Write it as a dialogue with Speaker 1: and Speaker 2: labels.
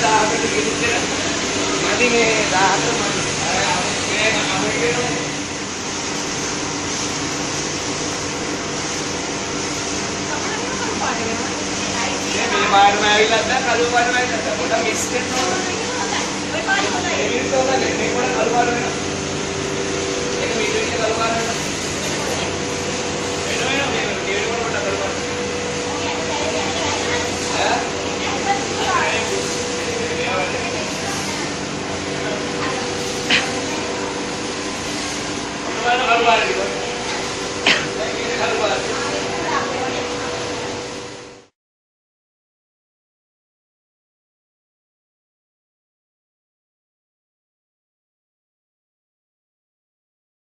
Speaker 1: දාහක 18ට ගෙනිච්චර මදි මේ 18 මදි. මේ අපේ කියනවා මේ පාරම ඇවිල්ලා දැන් කළු පාරම ඇවිල්ලා පොඩක් මික්ස් කරනවා. ඔය පාරම හොඳයි. මේ විතර තමයි මේ පොඩ කළු පාර වෙනවා. ඒක මේ විදිහට කළු පාර වෙනවා. එනවා මේ ඩේවිඩ් වල පොඩ කළු පාර. ඈ?